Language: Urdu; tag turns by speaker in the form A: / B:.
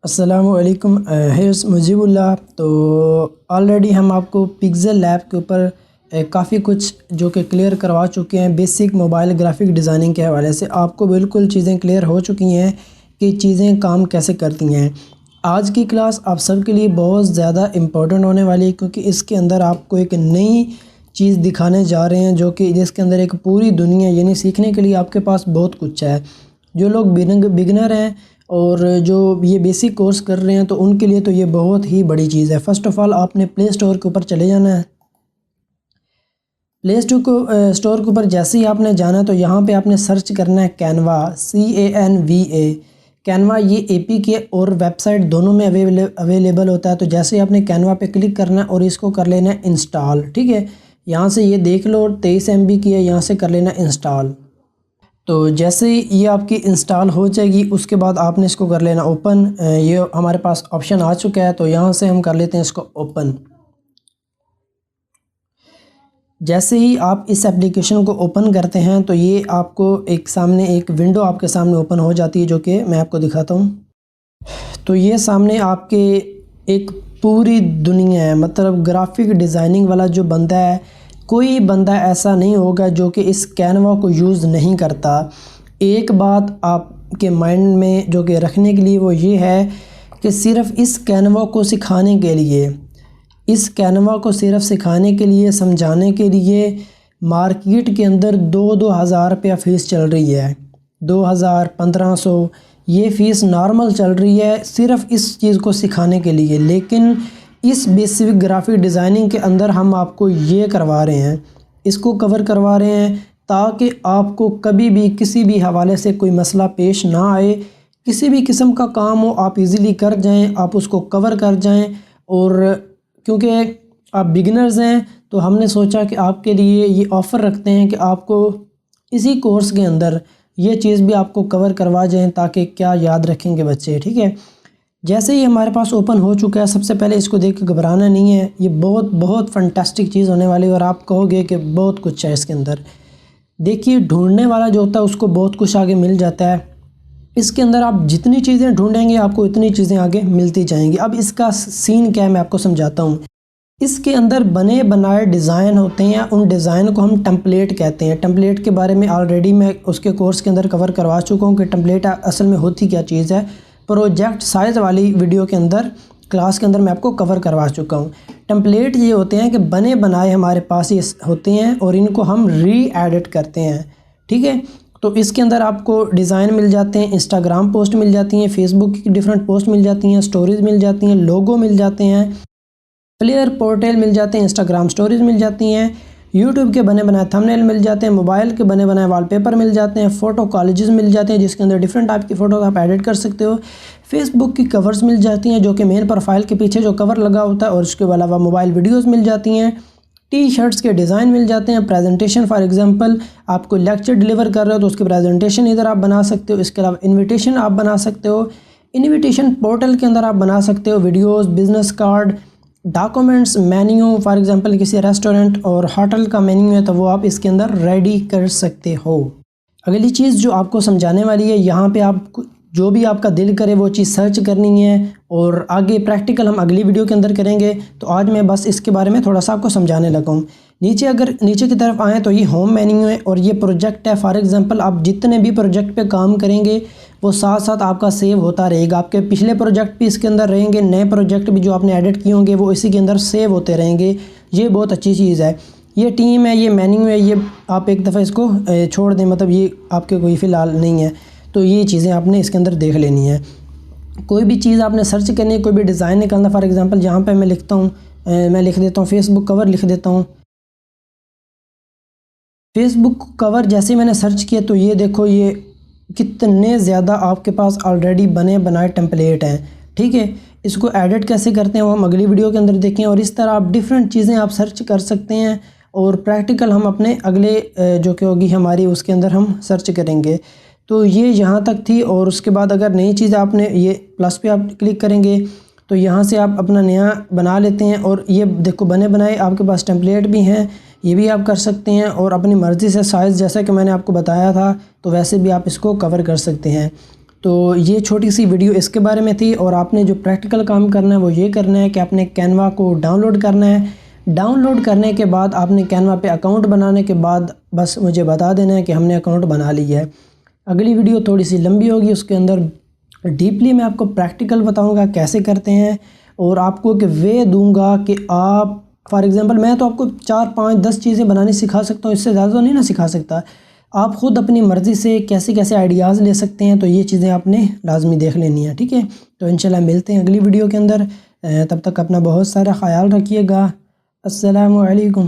A: السلام علیکم، ہیئرس مجیب اللہ۔ تو آلریڈی ہم آپ کو پکسل لیب کے اوپر کافی کچھ جو کہ کلیئر کروا چکے ہیں۔ بیسک موبائل گرافک ڈیزائننگ کے حوالے سے آپ کو بالکل چیزیں کلیئر ہو چکی ہیں کہ چیزیں کام کیسے کرتی ہیں۔ آج کی کلاس آپ سب کے لیے بہت زیادہ امپورٹنٹ ہونے والی ہے، کیونکہ اس کے اندر آپ کو ایک نئی چیز دکھانے جا رہے ہیں جو کہ جس کے اندر ایک پوری دنیا، یعنی سیکھنے کے لیے آپ کے پاس بہت کچھ ہے۔ جو لوگ بگنر ہیں اور جو یہ بیسک کورس کر رہے ہیں تو ان کے لیے تو یہ بہت ہی بڑی چیز ہے۔ فرسٹ آف آل آپ نے پلے اسٹور کے اوپر چلے جانا ہے۔ پلے اسٹور کے اوپر جیسے ہی آپ نے جانا ہے تو یہاں پہ آپ نے سرچ کرنا ہے کینوا، CANVA۔ کینوا یہ اے پی کے اور ویب سائٹ دونوں میں اویلیبل ہوتا ہے۔ تو جیسے ہی آپ نے کینوا پہ کلک کرنا ہے اور اس کو کر لینا ہے انسٹال، ٹھیک ہے۔ یہاں سے یہ دیکھ لو 23 MB کی ہے، یہاں سے کر لینا انسٹال۔ تو جیسے ہی یہ آپ کی انسٹال ہو جائے گی اس کے بعد آپ نے اس کو کر لینا اوپن۔ یہ ہمارے پاس آپشن آ چکا ہے تو یہاں سے ہم کر لیتے ہیں اس کو اوپن۔ جیسے ہی آپ اس ایپلیکیشن کو اوپن کرتے ہیں تو یہ آپ کو سامنے ایک ونڈو آپ کے سامنے اوپن ہو جاتی ہے، جو کہ میں آپ کو دکھاتا ہوں۔ تو یہ سامنے آپ کے ایک پوری دنیا ہے، مطلب گرافک ڈیزائننگ والا جو بندہ ہے، کوئی بندہ ایسا نہیں ہوگا جو کہ اس کینوا کو یوز نہیں کرتا۔ ایک بات آپ کے مائنڈ میں جو کہ رکھنے کے لیے وہ یہ ہے کہ صرف اس کینوا کو سکھانے کے لیے، سمجھانے کے لیے مارکیٹ کے اندر 2,000 روپیہ فیس چل رہی ہے۔ 2,000 1,500 یہ فیس نارمل چل رہی ہے صرف اس چیز کو سکھانے کے لیے۔ لیکن اس بیسک گرافک ڈیزائننگ کے اندر ہم آپ کو یہ کروا رہے ہیں، اس کو کور کروا رہے ہیں تاکہ آپ کو کبھی بھی کسی بھی حوالے سے کوئی مسئلہ پیش نہ آئے۔ کسی بھی قسم کا کام ہو آپ ایزیلی کر جائیں، آپ اس کو کور کر جائیں۔ اور کیونکہ آپ بگنرز ہیں تو ہم نے سوچا کہ آپ کے لیے یہ آفر رکھتے ہیں کہ آپ کو اسی کورس کے اندر یہ چیز بھی آپ کو کور کروا جائیں تاکہ کیا یاد رکھیں گے بچے، ٹھیک ہے۔ جیسے ہی ہمارے پاس اوپن ہو چکا ہے، سب سے پہلے اس کو دیکھ کے گھبرانا نہیں ہے، یہ بہت فنٹاسٹک چیز ہونے والی ہے اور آپ کہو گے کہ بہت کچھ ہے اس کے اندر۔ دیکھیے ڈھونڈنے والا جو ہوتا ہے اس کو بہت کچھ آگے مل جاتا ہے۔ اس کے اندر آپ جتنی چیزیں ڈھونڈیں گے آپ کو اتنی چیزیں آگے ملتی جائیں گی۔ اب اس کا سین کیا ہے میں آپ کو سمجھاتا ہوں۔ اس کے اندر بنے بنائے ڈیزائن ہوتے ہیں، ان ڈیزائن کو ہم ٹیمپلیٹ کہتے ہیں۔ ٹیمپلیٹ کے بارے میں آلریڈی میں اس کے کورس کے اندر کور کروا چکا ہوں کہ ٹیمپلیٹ اصل میں ہوتی کیا چیز ہے۔ پروجیکٹ سائز والی ویڈیو کے اندر کلاس کے اندر میں آپ کو کور کروا چکا ہوں۔ ٹیمپلیٹ یہ ہوتے ہیں کہ بنے بنائے ہمارے پاس یہ ہوتے ہیں اور ان کو ہم ری ایڈٹ کرتے ہیں، ٹھیک ہے۔ تو اس کے اندر آپ کو ڈیزائن مل جاتے ہیں، انسٹاگرام پوسٹ مل جاتی ہیں، فیس بک کی ڈیفرنٹ پوسٹ مل جاتی ہیں، سٹوریز مل جاتی ہیں، لوگو مل جاتے ہیں، پلیئر پورٹل مل جاتے ہیں، انسٹاگرام سٹوریز مل جاتی ہیں، یوٹیوب کے بنے بنائے تھمبنیل مل جاتے ہیں، موبائل کے بنے بنائے وال پیپر مل جاتے ہیں، فوٹو کالجز مل جاتے ہیں جس کے اندر ڈیفرنٹ ٹائپ کی فوٹوز آپ ایڈٹ کر سکتے ہو، فیس بک کی کورز مل جاتی ہیں جو کہ مین پروفائل کے پیچھے جو کور لگا ہوتا ہے، اور اس کے علاوہ موبائل ویڈیوز مل جاتی ہیں، ٹی شرٹس کے ڈیزائن مل جاتے ہیں، پریزنٹیشن فار ایگزامپل آپ کو لیکچر ڈیلیور کر رہے ہو تو اس کی پریزنٹیشن ادھر آپ بنا سکتے ہو۔ اس کے علاوہ انویٹیشن آپ بنا سکتے ہو، انویٹیشن پورٹل کے اندر آپ بنا سکتے ہو videos, business card, documents, menu for example کسی ریسٹورنٹ اور ہوٹل کا مینیو ہے تو وہ آپ اس کے اندر ریڈی کر سکتے ہو۔ اگلی چیز جو آپ کو سمجھانے والی ہے، یہاں پہ آپ جو بھی آپ کا دل کرے وہ چیز سرچ کرنی ہے، اور آگے پریکٹیکل ہم اگلی ویڈیو کے اندر کریں گے۔ تو آج میں بس اس کے بارے میں تھوڑا سا آپ کو سمجھانے لگا ہوں۔ نیچے کی طرف آئیں تو یہ ہوم مینیو ہے اور یہ پروجیکٹ ہے۔ فار ایگزامپل آپ جتنے بھی پروجیکٹ پہ کام کریں گے وہ ساتھ ساتھ آپ کا سیو ہوتا رہے گا، آپ کے پچھلے پروجیکٹ بھی اس کے اندر رہیں گے، نئے پروجیکٹ بھی جو آپ نے ایڈٹ کیے ہوں گے وہ اسی کے اندر سیو ہوتے رہیں گے۔ یہ بہت اچھی چیز ہے۔ یہ ٹیم ہے، یہ مینیو ہے، یہ آپ ایک دفعہ اس کو چھوڑ دیں، مطلب یہ آپ کے کوئی فی الحال نہیں ہے، تو یہ چیزیں آپ نے اس کے اندر دیکھ لینی ہیں۔ کوئی بھی چیز آپ نے سرچ کرنی ہے، کوئی بھی ڈیزائن نکالنا، فار ایگزامپل یہاں پہ میں لکھتا ہوں، میں لکھ دیتا ہوں فیس بک کور، لکھ دیتا ہوں فیس بک کور۔ جیسے میں نے سرچ کیا تو یہ دیکھو یہ کتنے زیادہ آپ کے پاس آلریڈی بنے بنائے ٹیمپلیٹ ہیں، ٹھیک ہے۔ اس کو ایڈٹ کیسے کرتے ہیں وہ ہم اگلی ویڈیو کے اندر دیکھیں، اور اس طرح آپ ڈیفرنٹ چیزیں آپ سرچ کر سکتے ہیں، اور پریکٹیکل ہم اپنے اگلے جو کہ ہوگی ہماری اس کے اندر ہم سرچ کریں گے۔ تو یہ یہاں تک تھی، اور اس کے بعد اگر نئی چیز آپ نے یہ پلس پہ آپ کلک کریں گے تو یہاں سے آپ اپنا نیا بنا لیتے ہیں، اور یہ دیکھو بنے بنائے آپ کے پاس ٹیمپلیٹ بھی ہیں، یہ بھی آپ کر سکتے ہیں، اور اپنی مرضی سے سائز جیسا کہ میں نے آپ کو بتایا تھا تو ویسے بھی آپ اس کو کور کر سکتے ہیں۔ تو یہ چھوٹی سی ویڈیو اس کے بارے میں تھی، اور آپ نے جو پریکٹیکل کام کرنا ہے وہ یہ کرنا ہے کہ آپ نے کینوا کو ڈاؤن لوڈ کرنا ہے۔ ڈاؤن لوڈ کرنے کے بعد آپ نے کینوا پہ اکاؤنٹ بنانے کے بعد بس مجھے بتا دینا ہے کہ ہم نے اکاؤنٹ بنا لیا ہے۔ اگلی ویڈیو تھوڑی سی لمبی ہوگی، اس کے اندر ڈیپلی میں آپ کو پریکٹیکل بتاؤں گا کیسے کرتے ہیں، اور آپ کو کہ وے دوں گا کہ آپ فار ایگزامپل میں تو آپ کو 4 5 10 چیزیں بنانی سکھا سکتا ہوں، اس سے زیادہ تو نہیں نا سکھا سکتا۔ آپ خود اپنی مرضی سے کیسے کیسے آئیڈیاز لے سکتے ہیں، تو یہ چیزیں آپ نے لازمی دیکھ لینی ہیں، ٹھیک ہے۔ تو انشاءاللہ ملتے ہیں اگلی ویڈیو کے اندر، تب تک اپنا بہت سارا خیال رکھیے گا۔ السلام علیکم۔